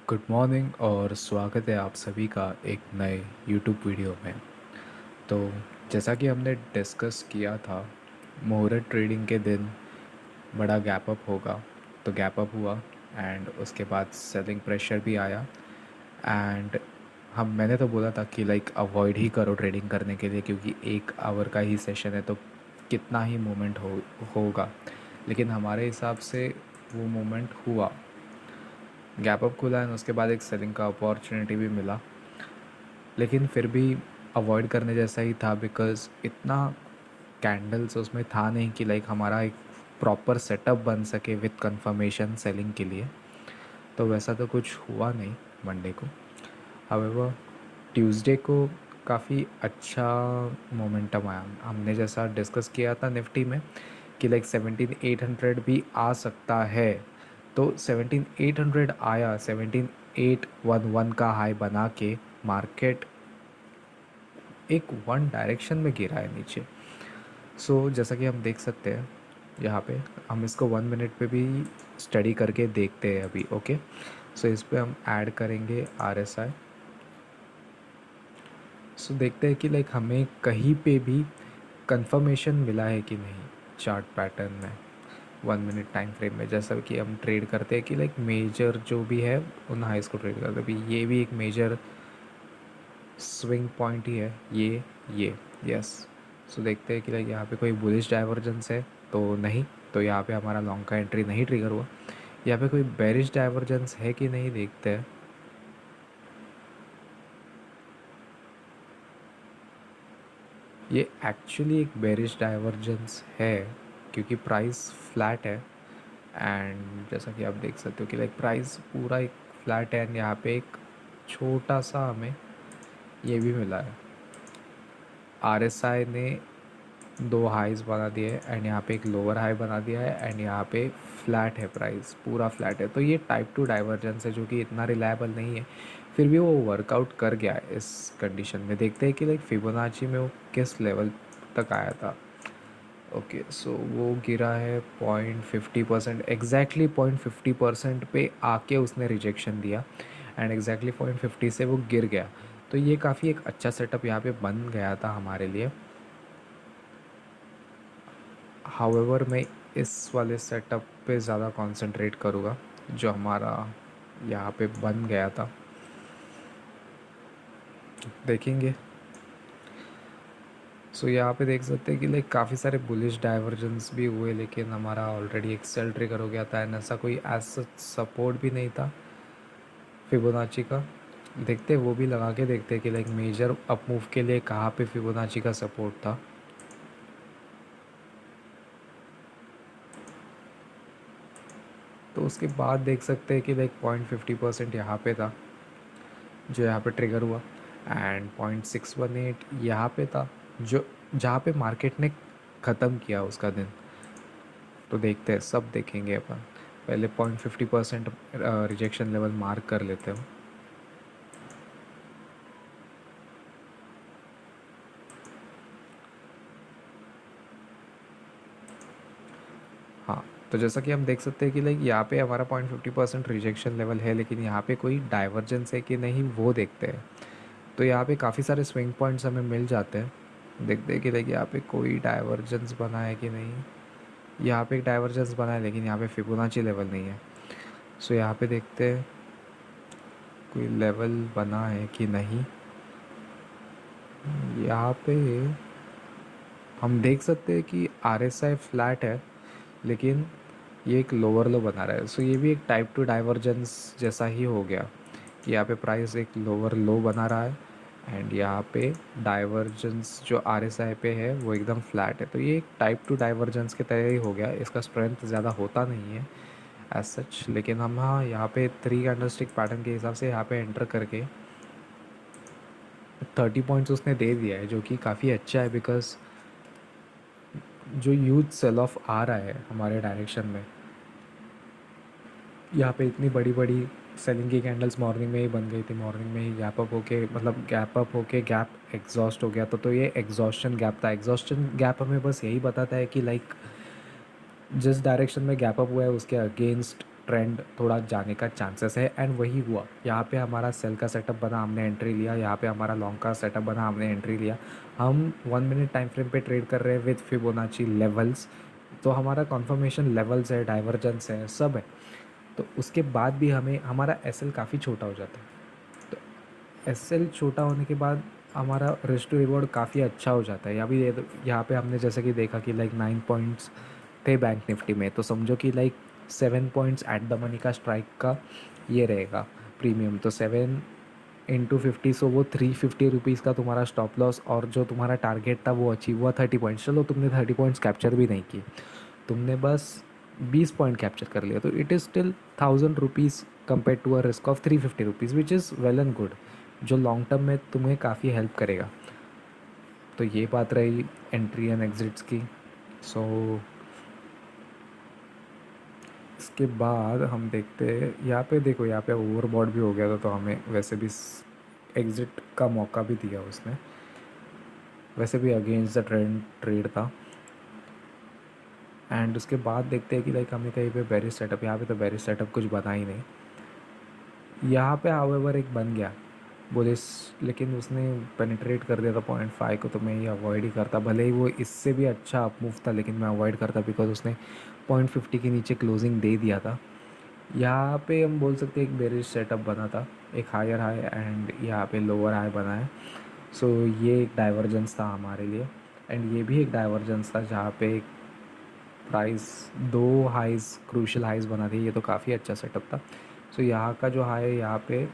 Good morning और स्वागत है आप सभी का एक नए यूट्यूब वीडियो में। तो जैसा कि हमने डिस्कस किया था, मुहूर्त ट्रेडिंग के दिन बड़ा गैप अप होगा। तो गैप अप हुआ एंड उसके बाद सेलिंग प्रेशर भी आया। एंड मैंने तो बोला था कि लाइक अवॉइड ही करो ट्रेडिंग करने के लिए, क्योंकि 1 आवर का ही सेशन है तो कितना ही मूवमेंट होगा। लेकिन हमारे हिसाब से वो मूवमेंट हुआ, गैप अप खुला एंड उसके बाद एक सेलिंग का अपॉर्चुनिटी भी मिला। लेकिन फिर भी अवॉइड करने जैसा ही था, बिकॉज़ इतना कैंडल्स उसमें था नहीं कि लाइक हमारा एक प्रॉपर सेटअप बन सके विथ कंफर्मेशन सेलिंग के लिए। तो वैसा तो कुछ हुआ नहीं मंडे को। हाउएवर ट्यूसडे को काफ़ी अच्छा मोमेंटम आया। हमने जैसा डिस्कस किया था निफ्टी में कि लाइक 17,800 भी आ सकता है। तो 17,800 आया, 17,811 का हाई बना के मार्केट एक वन डायरेक्शन में गिरा है नीचे। जैसा कि हम देख सकते हैं यहाँ पे, हम इसको 1 मिनट पे भी स्टडी करके देखते हैं अभी। ओके, इस पे हम ऐड करेंगे RSI। देखते हैं कि लाइक हमें कहीं पे भी कंफर्मेशन मिला है कि नहीं चार्ट पैटर्न में 1 मिनट टाइम फ्रेम में। जैसा कि हम ट्रेड करते हैं कि लाइक मेजर जो भी है उन हाइस को ट्रेड करते हैं। अभी ये भी एक मेजर स्विंग पॉइंट ही है ये यस। देखते हैं कि लाइक यहाँ पे कोई बुलिश डाइवर्जेंस है तो नहीं, तो यहाँ पे हमारा लॉन्ग का एंट्री नहीं ट्रिगर हुआ। यहाँ पे कोई बेरिश डाइवर्जेंस है कि नहीं देखते हैं। ये एक्चुअली एक बेरिश डाइवर्जेंस है क्योंकि प्राइस फ्लैट है। एंड जैसा कि आप देख सकते हो कि लाइक प्राइस पूरा एक फ्लैट है एंड यहाँ पे एक छोटा सा हमें ये भी मिला है। RSI ने 2 हाइज बना दिए एंड यहाँ पे एक लोअर हाई बना दिया है एंड यहाँ पे फ्लैट है, प्राइस पूरा फ्लैट है। तो ये टाइप 2 डाइवर्जेंस है जो कि इतना रिलायबल नहीं है, फिर भी वो वर्कआउट कर गया है इस कंडीशन में। देखते हैं कि लाइक फिबोनाची में वो किस लेवल तक आया था। ओके, वो गिरा है 0.50%, एग्जैक्टली 0.50% पे आके उसने रिजेक्शन दिया एंड एग्जैक्टली 0.50 से वो गिर गया। तो ये काफ़ी एक अच्छा सेटअप यहाँ पे बन गया था हमारे लिए। हाउएवर मैं इस वाले सेटअप पे ज़्यादा कंसंट्रेट करूँगा जो हमारा यहाँ पे बन गया था। देखेंगे। यहाँ पे देख सकते हैं कि लाइक काफ़ी सारे बुलिश डाइवर्जेंस भी हुए, लेकिन हमारा ऑलरेडी एक सेल ट्रिगर हो गया था एंड ऐसा कोई एज सपोर्ट भी नहीं था फिबोनाची का। देखते वो भी लगा के देखते हैं कि लाइक मेजर अप मूव के लिए कहाँ पे फिबोनाची का सपोर्ट था। तो उसके बाद देख सकते हैं कि लाइक 0.50% यहाँ पे था जो यहाँ पे ट्रिगर हुआ एंड 0.618 यहाँ पे था जो जहाँ पे मार्केट ने ख़त्म किया उसका दिन। तो देखते हैं, सब देखेंगे अपन। पहले 0.50% रिजेक्शन लेवल मार्क कर लेते हैं। हाँ, तो जैसा कि हम देख सकते हैं कि लाइक यहाँ पे हमारा 0.50% रिजेक्शन लेवल है, लेकिन यहाँ पे कोई डाइवर्जेंस है कि नहीं वो देखते हैं। तो यहाँ पे काफ़ी सारे स्विंग पॉइंट्स हमें मिल जाते हैं। देखते हैं कि लाइक यहाँ पे कोई डाइवर्जेंस बना है कि नहीं। यहाँ पे एक डाइवर्जेंस बना है लेकिन यहाँ पे फिबोनाची लेवल नहीं है। यहाँ पे देखते हैं कोई लेवल बना है कि नहीं। यहाँ पे हम देख सकते हैं कि RSI फ्लैट है लेकिन ये एक लोअर लो बना रहा है। ये भी एक टाइप 2 डाइवर्जेंस जैसा ही हो गया कि यहाँ पे प्राइस एक लोअर लो बना रहा है एंड यहाँ पे डाइवर्जेंस जो RSI पे है वो एकदम फ्लैट है। तो ये एक टाइप 2 डाइवर्जेंस के तरह ही हो गया। इसका स्ट्रेंथ ज़्यादा होता नहीं है एज सच, लेकिन हम हाँ यहाँ पे 3 कैंडलस्टिक पैटर्न के हिसाब से यहाँ पे एंटर करके 30 पॉइंट्स उसने दे दिया है जो कि काफ़ी अच्छा है। बिकॉज जो यूथ सेल ऑफ आ रहा है हमारे डायरेक्शन में, यहाँ पे इतनी बड़ी बड़ी सेलिंग की कैंडल्स मॉर्निंग में ही बन गई थी। मॉर्निंग में ही गैप अप होके, मतलब गैप अप होके गैप एग्जॉस्ट हो गया तो ये एग्जॉस्शन गैप था। एग्जॉस्शन गैप हमें बस यही बताता है कि लाइक जिस डायरेक्शन में गैप अप हुआ है उसके अगेंस्ट ट्रेंड थोड़ा जाने का चांसेस है, एंड वही हुआ। यहाँ पे हमारा सेल का सेटअप बना, हमने एंट्री लिया। यहाँ पे हमारा लॉन्ग का सेटअप बना, हमने एंट्री लिया। हम 1 मिनट टाइम फ्रेम पे ट्रेड कर रहे हैं विथ फिबोनाची लेवल्स। तो हमारा कॉन्फर्मेशन लेवल्स है, डाइवर्जेंस है, सब है। तो उसके बाद भी हमें हमारा एस एल काफ़ी छोटा हो जाता है। तो एस एल छोटा होने के बाद हमारा रिस्क टू रिवॉर्ड काफ़ी अच्छा हो जाता है। यहाँ पे हमने जैसे कि देखा कि लाइक 9 पॉइंट्स थे बैंक निफ्टी में, तो समझो कि like 7 points at the money का स्ट्राइक का ये रहेगा प्रीमियम। तो 7 × 50, सो वो 350 रुपीज़ का तुम्हारा स्टॉप लॉस, और जो तुम्हारा टारगेट था वो अचीव हुआ 30 पॉइंट्स। चलो तुमने 30 पॉइंट्स कैप्चर भी नहीं की, तुमने बस 20 पॉइंट कैप्चर कर लिया, तो it is still 1000 rupees compare to a risk of 350 rupees, which is well and good, जो लॉन्ग टर्म में तुम्हें काफ़ी हेल्प करेगा। तो ये बात रही एंट्री एंड एग्जिट्स की। सो इसके बाद हम देखते हैं यहाँ पे, देखो यहाँ पे ओवरबॉट भी हो गया था, तो हमें वैसे भी एग्ज़िट का मौका भी दिया उसने, वैसे भी अगेंस्ट द ट्रेंड ट्रेड था। एंड उसके बाद देखते हैं कि लाइक हमें कहीं पे बेरिश सेटअप, यहाँ पे तो बेरिश सेटअप कुछ बना ही नहीं। यहाँ पे हाउएवर एक बन गया बुलिश, लेकिन उसने पेनिट्रेट कर दिया था 0.5 को, तो मैं ये अवॉइड ही करता। भले ही वो इससे भी अच्छा अप मूव था, लेकिन मैं अवॉइड करता बिकॉज उसने 0.50 के नीचे क्लोजिंग दे दिया था। यहाँ पे हम बोल सकते हैं एक बेरिश सेटअप बना था, एक हायर हाई एंड यहाँ पे लोअर हाई बना है। सो ये एक डाइवर्जेंस था हमारे लिए, एंड ये भी एक डाइवर्जेंस था जहाँ पे एक प्राइस 2 हाइज़, क्रूशल हाइज़ बना थी। ये तो काफ़ी अच्छा सेटअप था। सो यहाँ का जो हाई है, यहाँ पे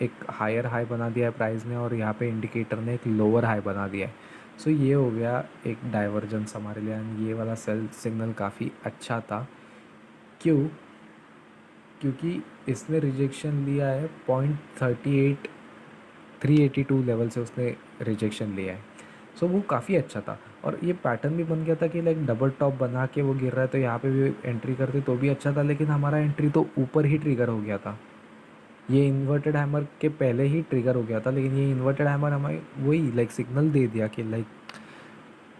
एक हायर हाई बना दिया है प्राइस ने, और यहाँ पे इंडिकेटर ने एक लोअर हाई बना दिया है। सो ये हो गया एक डाइवर्जेंस हमारे लिए, एंड ये वाला सेल सिग्नल काफ़ी अच्छा था। क्यों? क्योंकि इसने रिजेक्शन लिया है 0.38, 382 लेवल से उसने रिजेक्शन लिया है। सो वो काफ़ी अच्छा था, और ये पैटर्न भी बन गया था कि लाइक डबल टॉप बना के वो गिर रहा है, तो यहाँ पे भी एंट्री करते तो भी अच्छा था, लेकिन हमारा एंट्री तो ऊपर ही ट्रिगर हो गया था। ये इन्वर्टेड हैमर के पहले ही ट्रिगर हो गया था, लेकिन ये इन्वर्टेड हैमर हमें वही लाइक सिग्नल दे दिया कि like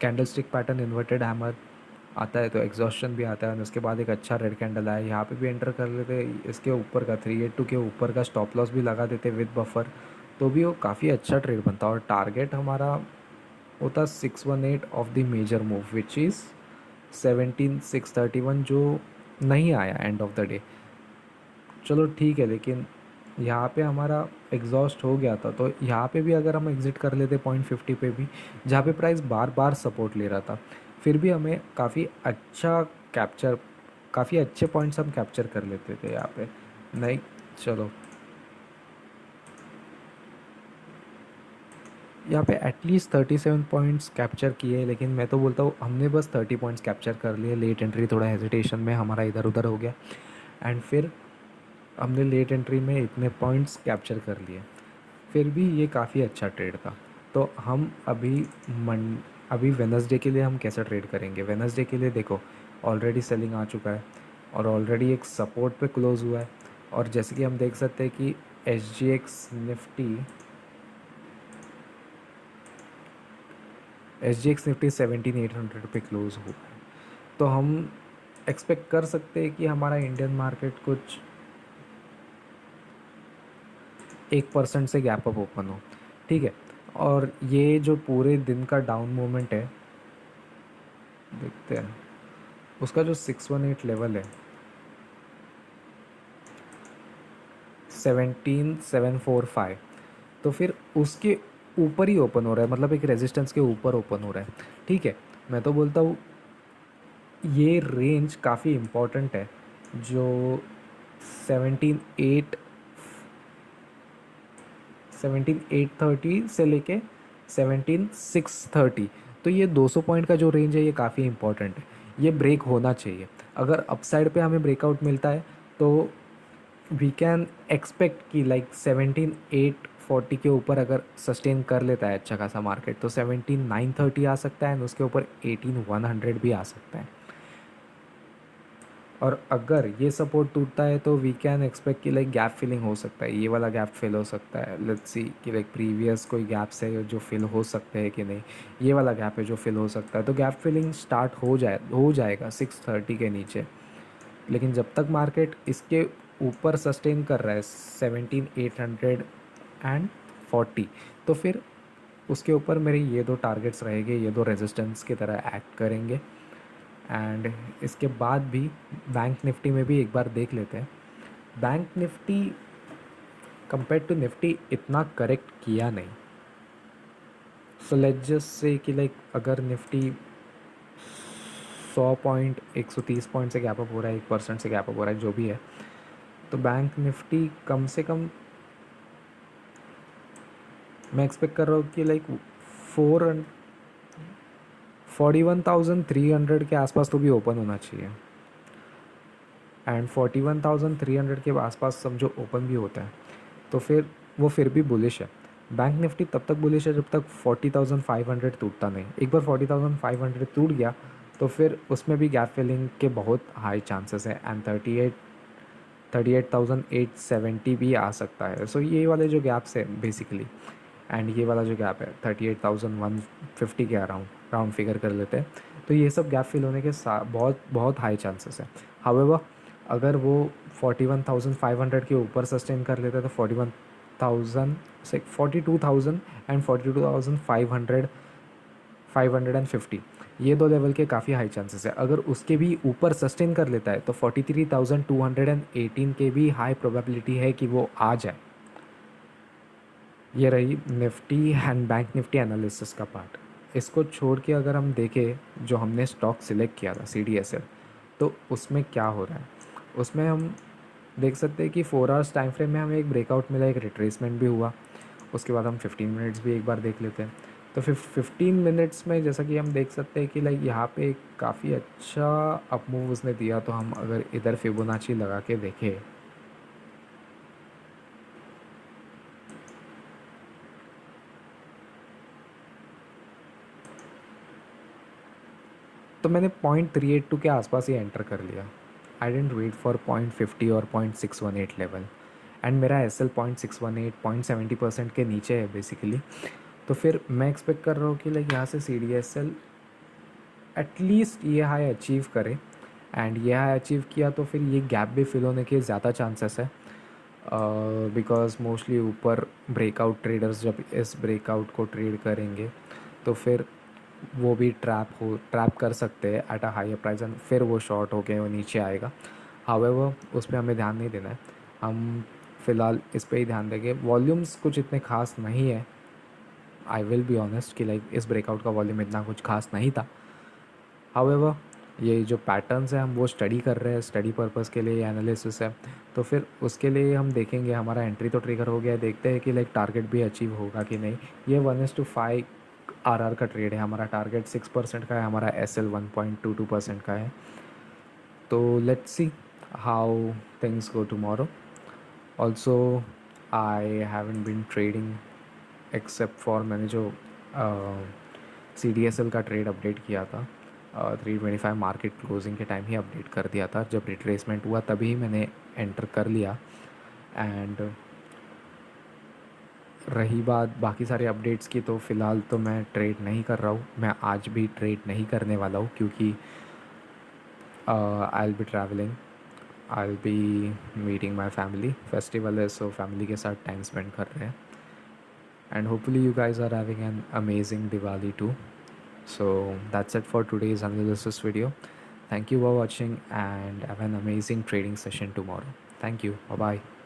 candle stick pattern inverted hammer आता है तो एग्जॉस्शन भी आता है, और उसके बाद एक अच्छा रेड कैंडल आया। यहाँ पे भी एंटर कर लेते, इसके ऊपर का 382 के ऊपर का स्टॉप लॉस भी लगा देते विद बफर, तो भी वो काफ़ी अच्छा ट्रेड बनता। और टारगेट हमारा होता 618 of the major move, which is 17631, जो नहीं आया एंड ऑफ द डे। चलो ठीक है, लेकिन यहाँ पे हमारा एग्जॉस्ट हो गया था, तो यहाँ पे भी अगर हम एग्ज़िट कर लेते 0.50 पे भी, जहाँ पे प्राइस बार बार सपोर्ट ले रहा था, फिर भी हमें काफ़ी अच्छे पॉइंट्स हम कैप्चर कर लेते थे यहाँ पे। नहीं, चलो यहाँ पे एटलीस्ट 37 पॉइंट्स कैप्चर किए, लेकिन मैं तो बोलता हूँ हमने बस 30 पॉइंट्स कैप्चर कर लिए। लेट एंट्री थोड़ा हेजिटेशन में हमारा इधर उधर हो गया, एंड फिर हमने लेट एंट्री में इतने पॉइंट्स कैप्चर कर लिए, फिर भी ये काफ़ी अच्छा ट्रेड था। तो हम अभी वेडनेसडे के लिए हम कैसे ट्रेड करेंगे? वेडनेसडे के लिए देखो, ऑलरेडी सेलिंग आ चुका है, और ऑलरेडी एक सपोर्ट पे क्लोज़ हुआ है, और जैसे कि हम देख सकते हैं कि एस जी एक्स निफ्टी 17800 पे क्लोज़ हुआ है। तो हम एक्सपेक्ट कर सकते हैं कि हमारा इंडियन मार्केट कुछ 1% से गैप अप ओपन हो, ठीक है। और ये जो पूरे दिन का डाउन मोमेंट है, देखते हैं उसका जो 618 लेवल है, 17745, तो फिर उसके ऊपर ही ओपन हो रहा है, मतलब एक रेजिस्टेंस के ऊपर ओपन हो रहा है, ठीक है। मैं तो बोलता हूँ ये रेंज काफ़ी इम्पॉर्टेंट है, जो 178 17830 से लेके 17630, तो ये 200 पॉइंट का जो रेंज है ये काफ़ी इंपॉर्टेंट है। ये ब्रेक होना चाहिए। अगर अपसाइड पे हमें ब्रेकआउट मिलता है, तो वी कैन एक्सपेक्ट कि लाइक 17840 के ऊपर अगर सस्टेन कर लेता है अच्छा खासा मार्केट, तो 17930 आ सकता है, एंड उसके ऊपर 18100 भी आ सकता है। और अगर ये सपोर्ट टूटता है, तो वी कैन एक्सपेक्ट कि लाइक गैप फिलिंग हो सकता है, ये वाला गैप फिल हो सकता है। लेट्स सी कि लाइक प्रीवियस कोई गैप्स है जो फिल हो सकते हैं कि नहीं, ये वाला गैप है जो फिल हो सकता है, तो गैप फिलिंग स्टार्ट हो जाएगा 630 के नीचे। लेकिन जब तक मार्केट इसके ऊपर सस्टेन कर रहा है 17,840, तो फिर उसके ऊपर मेरे ये दो टारगेट्स रहेंगे, ये दो रेजिस्टेंस की तरह एक्ट करेंगे। एंड इसके बाद भी बैंक निफ्टी में भी एक बार देख लेते हैं। Bank Nifty compare to Nifty इतना करेक्ट किया नहीं। सो लेट्स जस्ट से कि लाइक अगर निफ्टी 100 पॉइंट 130 पॉइंट से गैप अप हो रहा है, 1% से गैप अप हो रहा है, जो भी है, तो बैंक निफ्टी कम से कम मैं एक्सपेक्ट कर रहा हूँ कि लाइक 41,300 के आसपास तो भी ओपन होना चाहिए। एंड 41,300 के आसपास समझो ओपन भी होता है तो फिर वो फिर भी बुलिश है। बैंक निफ्टी तब तक बुलिश है जब तक 40,500 टूटता नहीं। एक बार 40,500 टूट गया तो फिर उसमें भी गैप फिलिंग के बहुत हाई चांसेस है। एंड 38,870 भी आ सकता है। सो ये वाले जो गैप्स है बेसिकली, एंड ये वाला जो गैप है 38,150 के अराउंड, राउंड फिगर कर लेते हैं, तो ये सब गैप फिल होने के बहुत बहुत हाई चांसेस है। हाउएवर अगर वो 41,500 के ऊपर सस्टेन कर लेते हैं तो 41,000 से 42,000 एंड 42,500 550, ये दो लेवल के काफ़ी हाई चांसेस है। अगर उसके भी ऊपर सस्टेन कर लेता है तो 43,218 के भी हाई प्रोबेबिलिटी है कि वो आ जाए। ये रही Nifty and bank Nifty analysis का पार्ट। इसको छोड़ के अगर हम देखें जो हमने स्टॉक सिलेक्ट किया था CDSL, तो उसमें क्या हो रहा है, उसमें हम देख सकते हैं कि 4 आवर्स टाइम फ्रेम में हमें एक ब्रेकआउट मिला, एक रिट्रेसमेंट भी हुआ। उसके बाद हम 15 मिनट्स भी एक बार देख लेते हैं। तो फिर 15 मिनट्स में जैसा कि हम देख सकते हैं कि लाइक यहाँ पे काफ़ी अच्छा अप मूव उसने दिया। तो हम अगर इधर फिबोनाची लगा के देखें तो मैंने 0.382 के आसपास ही एंटर कर लिया। आई डेंट वेट फॉर 0.50 और 0.618 लेवल। एंड मेरा SL 0.618 0.70% के नीचे है बेसिकली। तो फिर मैं एक्सपेक्ट कर रहा हूँ कि लाइक यहाँ से CDSL एटलीस्ट ये हाई अचीव करे। एंड ये हाई अचीव किया तो फिर ये गैप भी फिल होने के ज़्यादा चांसेस है, बिकॉज मोस्टली ऊपर ब्रेकआउट ट्रेडर्स जब इस ब्रेकआउट को ट्रेड करेंगे तो फिर वो भी ट्रैप कर सकते हैं at a higher price and फिर वो शॉर्ट होके वो नीचे आएगा। हाउएवर उस पर हमें ध्यान नहीं देना है, हम फ़िलहाल इस पे ही ध्यान देंगे। वॉल्यूम्स कुछ इतने खास नहीं है, आई विल बी ऑनेस्ट कि लाइक इस ब्रेकआउट का वॉल्यूम इतना कुछ खास नहीं था। हाउएवर ये जो पैटर्न्स हैं हम वो स्टडी कर रहे हैं, स्टडी पर्पस के लिए एनालिसिस है, तो फिर उसके लिए हम देखेंगे। हमारा एंट्री तो ट्रिगर हो गया है, देखते हैं कि लाइक टारगेट भी अचीव होगा कि नहीं। ये 1:5 RR का ट्रेड है, हमारा टारगेट 6% का है, हमारा SL 1.22% का है। तो let's see how things go tomorrow. Also I haven't been trading except for मैंने जो CDSL का ट्रेड अपडेट किया था 325 मार्केट क्लोजिंग के टाइम ही अपडेट कर दिया था। जब रिट्रेसमेंट हुआ तभी मैंने एंटर कर लिया। एंड रही बात बाकी सारे अपडेट्स की, तो फ़िलहाल तो मैं ट्रेड नहीं कर रहा हूँ। मैं आज भी ट्रेड नहीं करने वाला हूँ क्योंकि I will be travelling, I will be meeting my family. Festival है सो फैमिली के साथ टाइम स्पेंड कर रहे हैं। And hopefully you guys are having an amazing Diwali too. So that's it for today's analysis video. Thank you for watching and have an amazing trading session tomorrow. Thank you. Bye bye.